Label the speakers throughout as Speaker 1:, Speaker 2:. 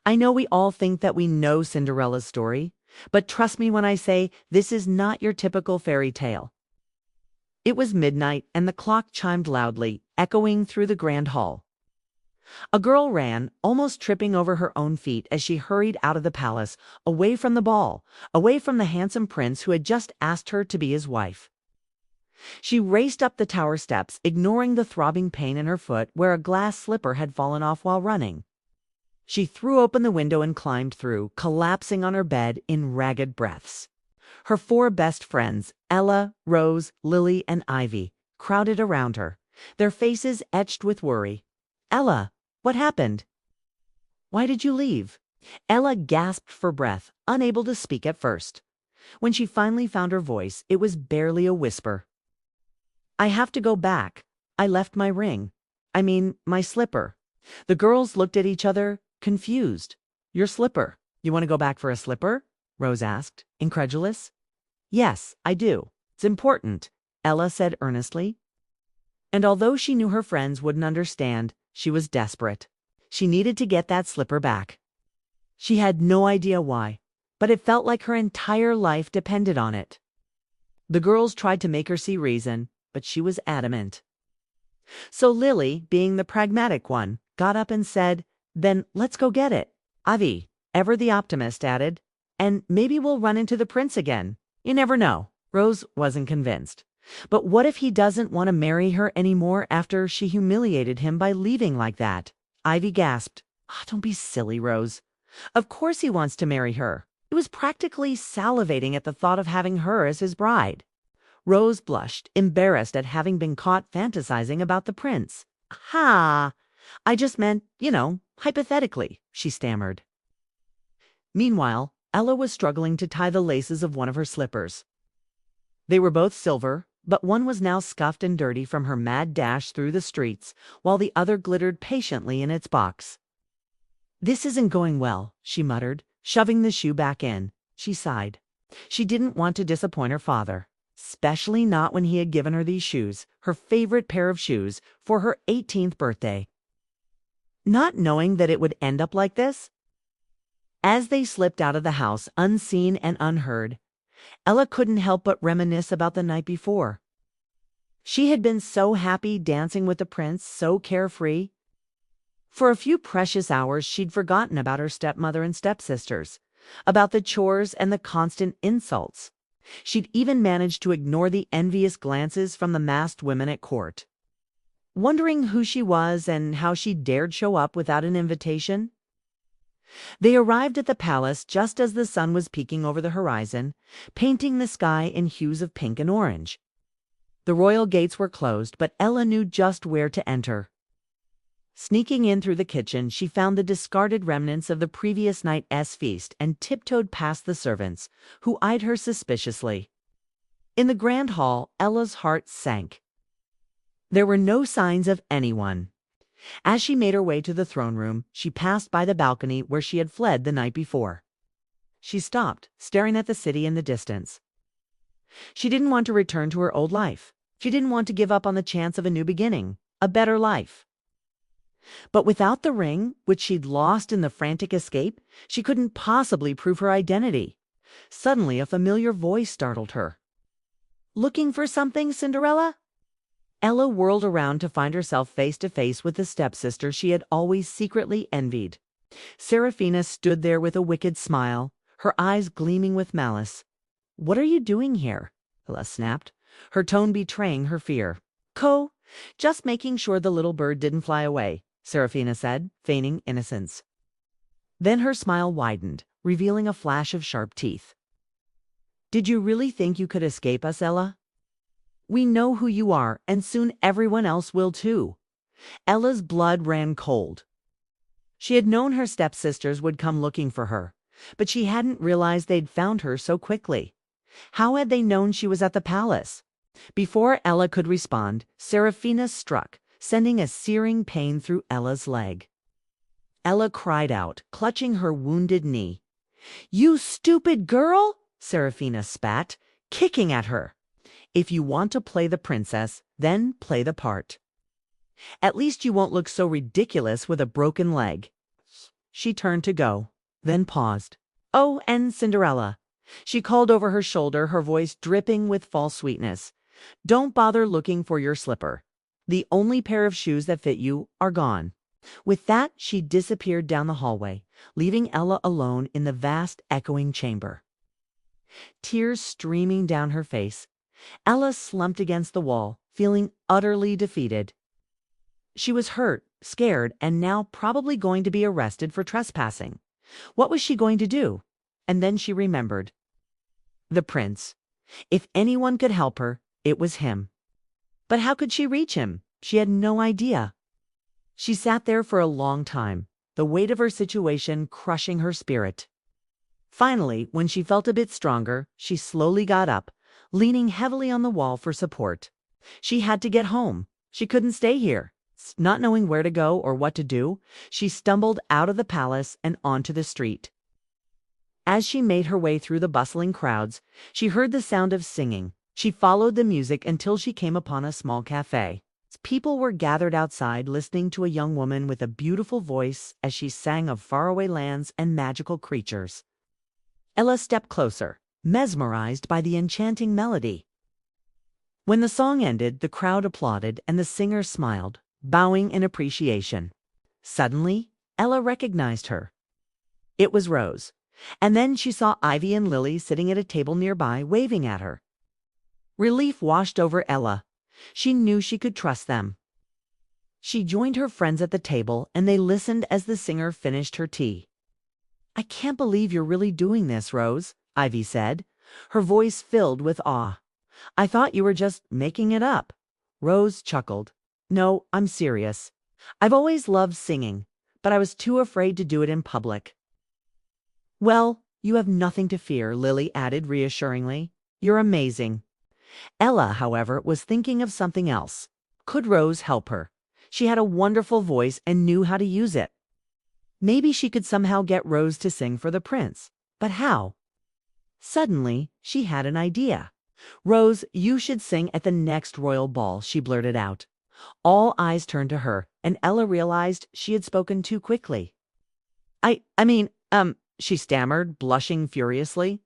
Speaker 1: I know we all think that we know Cinderella's story, but trust me when I say this is not your typical fairy tale. It was midnight, and the clock chimed loudly, echoing through the grand hall. A girl ran, almost tripping over her own feet as she hurried out of the palace, away from the ball, away from the handsome prince who had just asked her to be his wife. She raced up the tower steps, ignoring the throbbing pain in her foot where a glass slipper had fallen off while running. She threw open the window and climbed through, collapsing on her bed in ragged breaths. Her four best friends, Ella, Rose, Lily, and Ivy, crowded around her, their faces etched with worry. "Ella, what happened? Why did you leave?" Ella gasped for breath, unable to speak at first. When she finally found her voice, it was barely a whisper. "I have to go back. I left my ring. I mean, my slipper." The girls looked at each other, confused. "Your slipper? You want to go back for a slipper?" Rose asked, incredulous. "Yes, I do. It's important," Ella said earnestly. And although she knew her friends wouldn't understand, she was desperate. She needed to get that slipper back. She had no idea why, but it felt like her entire life depended on it. The girls tried to make her see reason, but she was adamant. So Lily, being the pragmatic one, got up and said, "Then let's go get it." Ivy, ever the optimist, added, "And maybe we'll run into the prince again. You never know." Rose wasn't convinced. But what if he doesn't want to marry her anymore after she humiliated him by leaving like that? Ivy gasped. Don't be silly, Rose. Of course he wants to marry her. He was practically salivating at the thought of having her as his bride. Rose blushed, embarrassed at having been caught fantasizing about the prince. "Ha! I just meant, hypothetically," she stammered. Meanwhile, Ella was struggling to tie the laces of one of her slippers. They were both silver, but one was now scuffed and dirty from her mad dash through the streets, while the other glittered patiently in its box. "This isn't going well," she muttered, shoving the shoe back in. She sighed. She didn't want to disappoint her father, especially not when he had given her these shoes, her favorite pair of shoes, for her 18th birthday. Not knowing that it would end up like this? As they slipped out of the house, unseen and unheard, Ella couldn't help but reminisce about the night before. She had been so happy dancing with the prince, so carefree. For a few precious hours, she'd forgotten about her stepmother and stepsisters, about the chores and the constant insults. She'd even managed to ignore the envious glances from the masked women at court. Wondering who she was and how she dared show up without an invitation. They arrived at the palace just as the sun was peeking over the horizon, painting the sky in hues of pink and orange. The royal gates were closed, but Ella knew just where to enter. Sneaking in through the kitchen, she found the discarded remnants of the previous night's feast and tiptoed past the servants, who eyed her suspiciously. In the grand hall, Ella's heart sank. There were no signs of anyone. As she made her way to the throne room, she passed by the balcony where she had fled the night before. She stopped, staring at the city in the distance. She didn't want to return to her old life. She didn't want to give up on the chance of a new beginning, a better life. But without the ring, which she'd lost in the frantic escape, she couldn't possibly prove her identity. Suddenly, a familiar voice startled her. "Looking for something, Cinderella?" Ella whirled around to find herself face to face with the stepsister she had always secretly envied. Seraphina stood there with a wicked smile, her eyes gleaming with malice. "What are you doing here?" Ella snapped, her tone betraying her fear. Just making sure the little bird didn't fly away," Seraphina said, feigning innocence. Then her smile widened, revealing a flash of sharp teeth. "Did you really think you could escape us, Ella? We know who you are, and soon everyone else will too." Ella's blood ran cold. She had known her stepsisters would come looking for her, but she hadn't realized they'd found her so quickly. How had they known she was at the palace? Before Ella could respond, Seraphina struck, sending a searing pain through Ella's leg. Ella cried out, clutching her wounded knee. "You stupid girl!" Seraphina spat, kicking at her. "If you want to play the princess, then play the part. At least you won't look so ridiculous with a broken leg." She turned to go, then paused. "Oh, and Cinderella," she called over her shoulder, her voice dripping with false sweetness. "Don't bother looking for your slipper. The only pair of shoes that fit you are gone." With that, she disappeared down the hallway, leaving Ella alone in the vast, echoing chamber. Tears streaming down her face, Ella slumped against the wall, feeling utterly defeated. She was hurt, scared, and now probably going to be arrested for trespassing. What was she going to do? And then she remembered. The prince. If anyone could help her, it was him. But how could she reach him? She had no idea. She sat there for a long time, the weight of her situation crushing her spirit. Finally, when she felt a bit stronger, she slowly got up, leaning heavily on the wall for support. She had to get home. She couldn't stay here. Not knowing where to go or what to do, she stumbled out of the palace and onto the street. As she made her way through the bustling crowds, she heard the sound of singing. She followed the music until she came upon a small cafe. People were gathered outside listening to a young woman with a beautiful voice as she sang of faraway lands and magical creatures. Ella stepped closer, mesmerized by the enchanting melody. When the song ended, the crowd applauded and the singer smiled, bowing in appreciation. Suddenly, Ella recognized her. It was Rose, and then she saw Ivy and Lily sitting at a table nearby, waving at her. Relief washed over Ella. She knew she could trust them. She joined her friends at the table, and they listened as the singer finished her tea. "I can't believe you're really doing this, Rose," Ivy said, her voice filled with awe. "I thought you were just making it up." Rose chuckled. "No, I'm serious. I've always loved singing, but I was too afraid to do it in public." "Well, you have nothing to fear," Lily added reassuringly. "You're amazing." Ella, however, was thinking of something else. Could Rose help her? She had a wonderful voice and knew how to use it. Maybe she could somehow get Rose to sing for the prince. But how? Suddenly, she had an idea. "Rose, you should sing at the next royal ball," she blurted out. All eyes turned to her, and Ella realized she had spoken too quickly. She stammered, blushing furiously.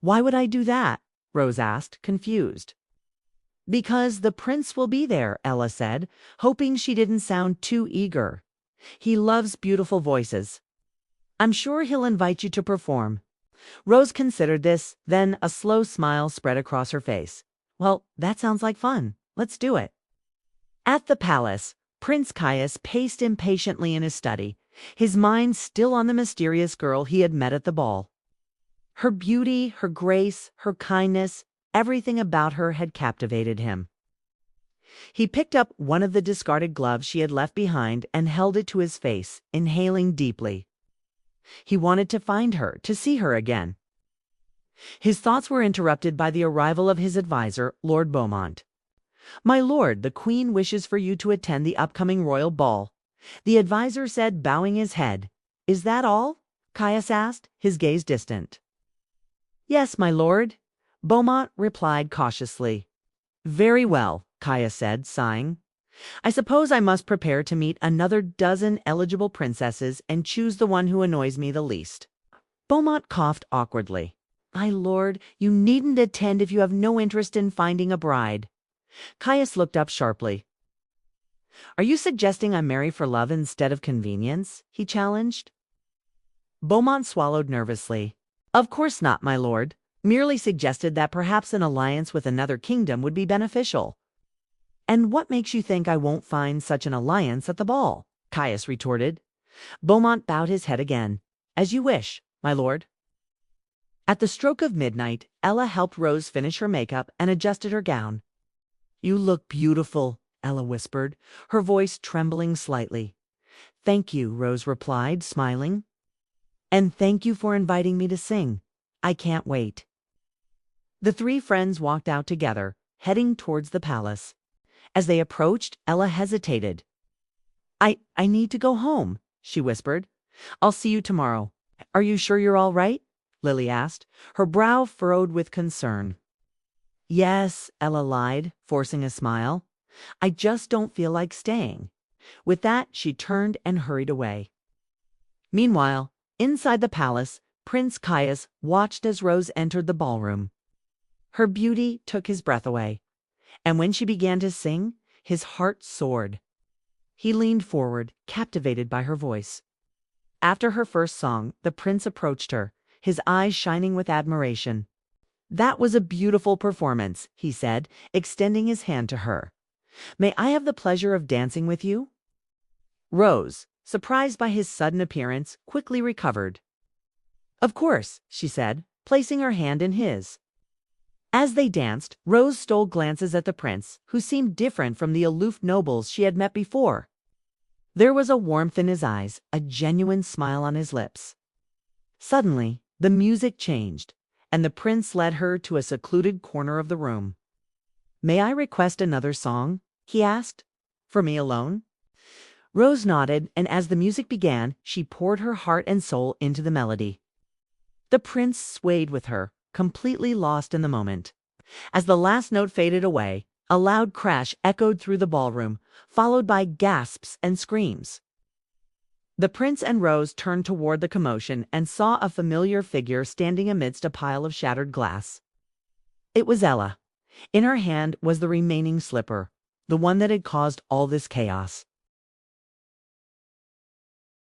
Speaker 1: "Why would I do that?" Rose asked, confused. "Because the prince will be there," Ella said, hoping she didn't sound too eager. "He loves beautiful voices. I'm sure he'll invite you to perform." Rose considered this, then a slow smile spread across her face. "Well, that sounds like fun. Let's do it." At the palace, Prince Caius paced impatiently in his study, his mind still on the mysterious girl he had met at the ball. Her beauty, her grace, her kindness, everything about her had captivated him. He picked up one of the discarded gloves she had left behind and held it to his face, inhaling deeply. He wanted to find her, to see her again. His thoughts were interrupted by the arrival of his advisor, Lord Beaumont. "My lord, the Queen wishes for you to attend the upcoming royal ball," the advisor said, bowing his head. "Is that all?" Caius asked, his gaze distant. "Yes, my lord," Beaumont replied cautiously. "Very well," Caius said, sighing. "I suppose I must prepare to meet another dozen eligible princesses and choose the one who annoys me the least." Beaumont coughed awkwardly. "My lord, you needn't attend if you have no interest in finding a bride." Caius looked up sharply. "Are you suggesting I marry for love instead of convenience?" he challenged. Beaumont swallowed nervously. "Of course not, my lord. Merely suggested that perhaps an alliance with another kingdom would be beneficial." "And what makes you think I won't find such an alliance at the ball?" Caius retorted. Beaumont bowed his head again. "As you wish, my lord." At the stroke of midnight, Ella helped Rose finish her makeup and adjusted her gown. "You look beautiful," Ella whispered, her voice trembling slightly. "Thank you," Rose replied, smiling. "And thank you for inviting me to sing. I can't wait." The three friends walked out together, heading towards the palace. As they approached, Ella hesitated. I need to go home," she whispered. "I'll see you tomorrow." "Are you sure you're all right?" Lily asked, her brow furrowed with concern. "Yes," Ella lied, forcing a smile. "I just don't feel like staying." With that, she turned and hurried away. Meanwhile, inside the palace, Prince Caius watched as Rose entered the ballroom. Her beauty took his breath away, and when she began to sing, his heart soared. He leaned forward, captivated by her voice. After her first song, the prince approached her, his eyes shining with admiration. "That was a beautiful performance," he said, extending his hand to her. "May I have the pleasure of dancing with you?" Rose, surprised by his sudden appearance, quickly recovered. "Of course," she said, placing her hand in his. As they danced, Rose stole glances at the prince, who seemed different from the aloof nobles she had met before. There was a warmth in his eyes, a genuine smile on his lips. Suddenly, the music changed, and the prince led her to a secluded corner of the room. "May I request another song?" he asked. "For me alone?" Rose nodded, and as the music began, she poured her heart and soul into the melody. The prince swayed with her, completely lost in the moment. As the last note faded away, a loud crash echoed through the ballroom, followed by gasps and screams. The prince and Rose turned toward the commotion and saw a familiar figure standing amidst a pile of shattered glass. It was Ella. In her hand was the remaining slipper, the one that had caused all this chaos.